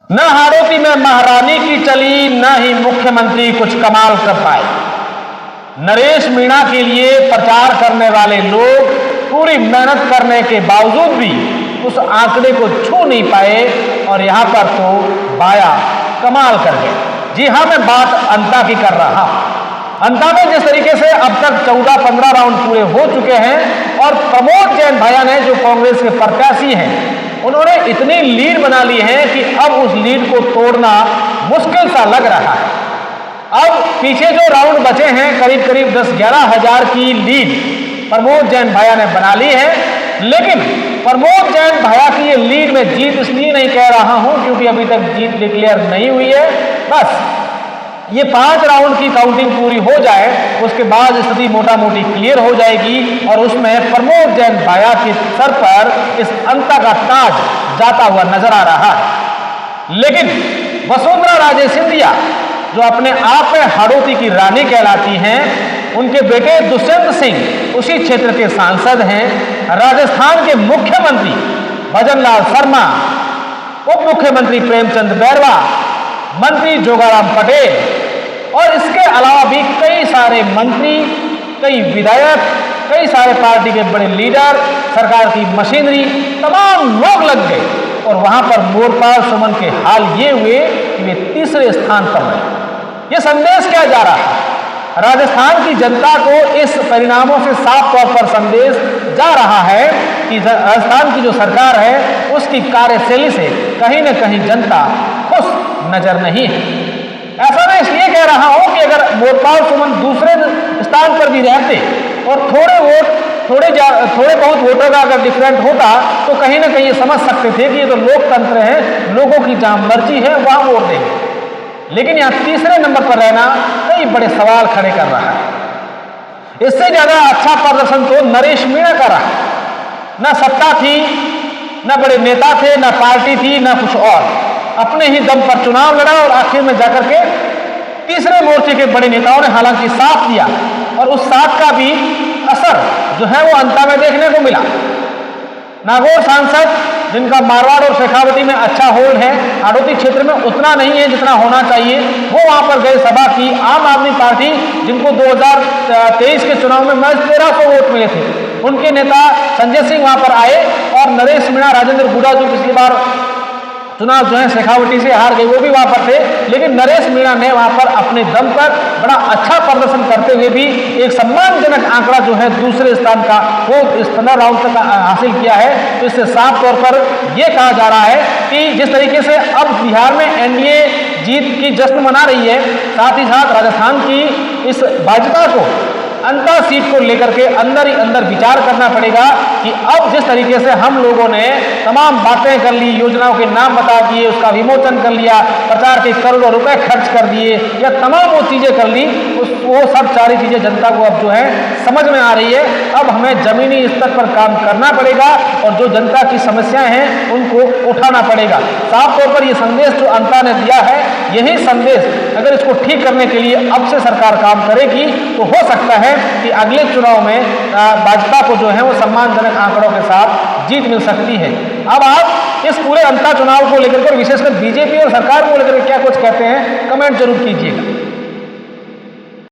न हाड़ौती में महारानी की चली, न ही मुख्यमंत्री कुछ कमाल कर पाए। नरेश मीणा के लिए प्रचार करने वाले लोग पूरी मेहनत करने के बावजूद भी उस आंकड़े को छू नहीं पाए और यहां पर तो बाया कमाल कर गए। जी हां, मैं बात अंता की कर रहा हूं। अंता में जिस तरीके से अब तक 14-15 राउंड पूरे हो चुके हैं और प्रमोद जैन भैया ने, जो कांग्रेस के प्रत्याशी हैं, उन्होंने इतनी लीड बना ली है कि अब उस लीड को तोड़ना मुश्किल सा लग रहा है। अब पीछे जो राउंड बचे हैं, करीब करीब 10-11 हजार की लीड प्रमोद जैन भैया ने बना ली है। लेकिन प्रमोद जैन भैया की ये लीड में जीत इसलिए नहीं कह रहा हूं क्योंकि अभी तक जीत डिक्लेयर नहीं हुई है। बस ये 5 राउंड की काउंटिंग पूरी हो जाए, उसके बाद स्थिति मोटा मोटी क्लियर हो जाएगी और उसमें प्रमोद जैन भैया के सर पर इस अंता का ताज जाता हुआ नजर आ रहा है। लेकिन वसुंधरा राजे सिंधिया, जो अपने आप में हाड़ौती की रानी कहलाती हैं, उनके बेटे दुष्यंत सिंह उसी क्षेत्र के सांसद हैं। राजस्थान के मुख्यमंत्री भजनलाल शर्मा, उप मुख्यमंत्री प्रेमचंद बैरवा, मंत्री जोगाराम पटेल और इसके अलावा भी कई सारे मंत्री, कई विधायक, कई सारे पार्टी के बड़े लीडर, सरकार की मशीनरी, तमाम लोग लग गए और वहां पर मोरपाल सुमन के हाल ये हुए कि वे तीसरे स्थान पर रहे। ये संदेश क्या जा रहा है? राजस्थान की जनता को इस परिणामों से साफ तौर पर संदेश जा रहा है कि राजस्थान की जो सरकार है उसकी कार्यशैली से कहीं न कहीं जनता खुश नजर नहीं है। ऐसा मैं इसलिए कह रहा हूं कि अगर मोरपाल सुमन दूसरे स्थान पर भी रहते और थोड़े बहुत वोटों का अगर डिफरेंट होता तो कहीं ना कहीं ये समझ सकते थे कि ये तो लोकतंत्र है, लोगों की जहां मर्जी है वहां वोट देंगे। लेकिन यहां तीसरे नंबर पर रहना कई बड़े सवाल खड़े कर रहा है। इससे ज्यादा अच्छा प्रदर्शन तो नरेश मीणा का रहा। न सत्ता थी, न बड़े नेता थे, न पार्टी थी, न कुछ और। अपने ही दम पर चुनाव लड़ा और आखिर में जाकर के तीसरे मोर्चे के बड़े नेताओं ने हालांकि साथ दिया और उस साथ का भी असर जो है वो अंता में देखने को मिला। नागौर सांसद, जिनका मारवाड़ और शेखावटी में अच्छा होल्ड है, हाड़ौती क्षेत्र में उतना नहीं है जितना होना चाहिए, वो वहां पर गए सभा की। आम आदमी पार्टी, जिनको 2023 के चुनाव में महज 1300 वोट मिले थे, उनके नेता संजय सिंह वहां पर आए और नरेश मीणा, राजेंद्र गुड़ा, जो पिछली बार चुनाव जो है शेखावटी से हार गए, वो भी वहां पर थे। लेकिन नरेश मीणा ने वहां पर अपने दम पर बड़ा अच्छा प्रदर्शन करते हुए भी एक सम्मानजनक आंकड़ा जो है दूसरे स्थान का वो इस 15 राउंड तक हासिल किया है। तो इससे साफ तौर पर यह कहा जा रहा है कि जिस तरीके से अब बिहार में एनडीए जीत की जश्न मना रही है, साथ ही साथ राजस्थान की इस भाजपा को अंता सीट को लेकर के अंदर ही अंदर विचार करना पड़ेगा कि अब जिस तरीके से हम लोगों ने तमाम बातें कर ली, योजनाओं के नाम बता दिए, उसका विमोचन कर लिया, प्रचार के करोड़ों रुपए खर्च कर दिए या तमाम वो चीजें कर ली, वो सब सारी चीजें जनता को अब जो है समझ में आ रही है। अब हमें जमीनी स्तर पर काम करना पड़ेगा और जो जनता की समस्याएं हैं उनको उठाना पड़ेगा। साफ तौर पर यह संदेश जो अंता ने दिया है, यही संदेश अगर इसको ठीक करने के लिए अब से सरकार काम करेगी तो हो सकता है कि अगले चुनाव में भाजपा को जो है वो सम्मानजनक आंकड़ों के साथ जीत मिल सकती है। अब आप इस पूरे अंता चुनाव को लेकर विशेषकर बीजेपी और सरकार को लेकर क्या कुछ कहते हैं, कमेंट जरूर कीजिएगा।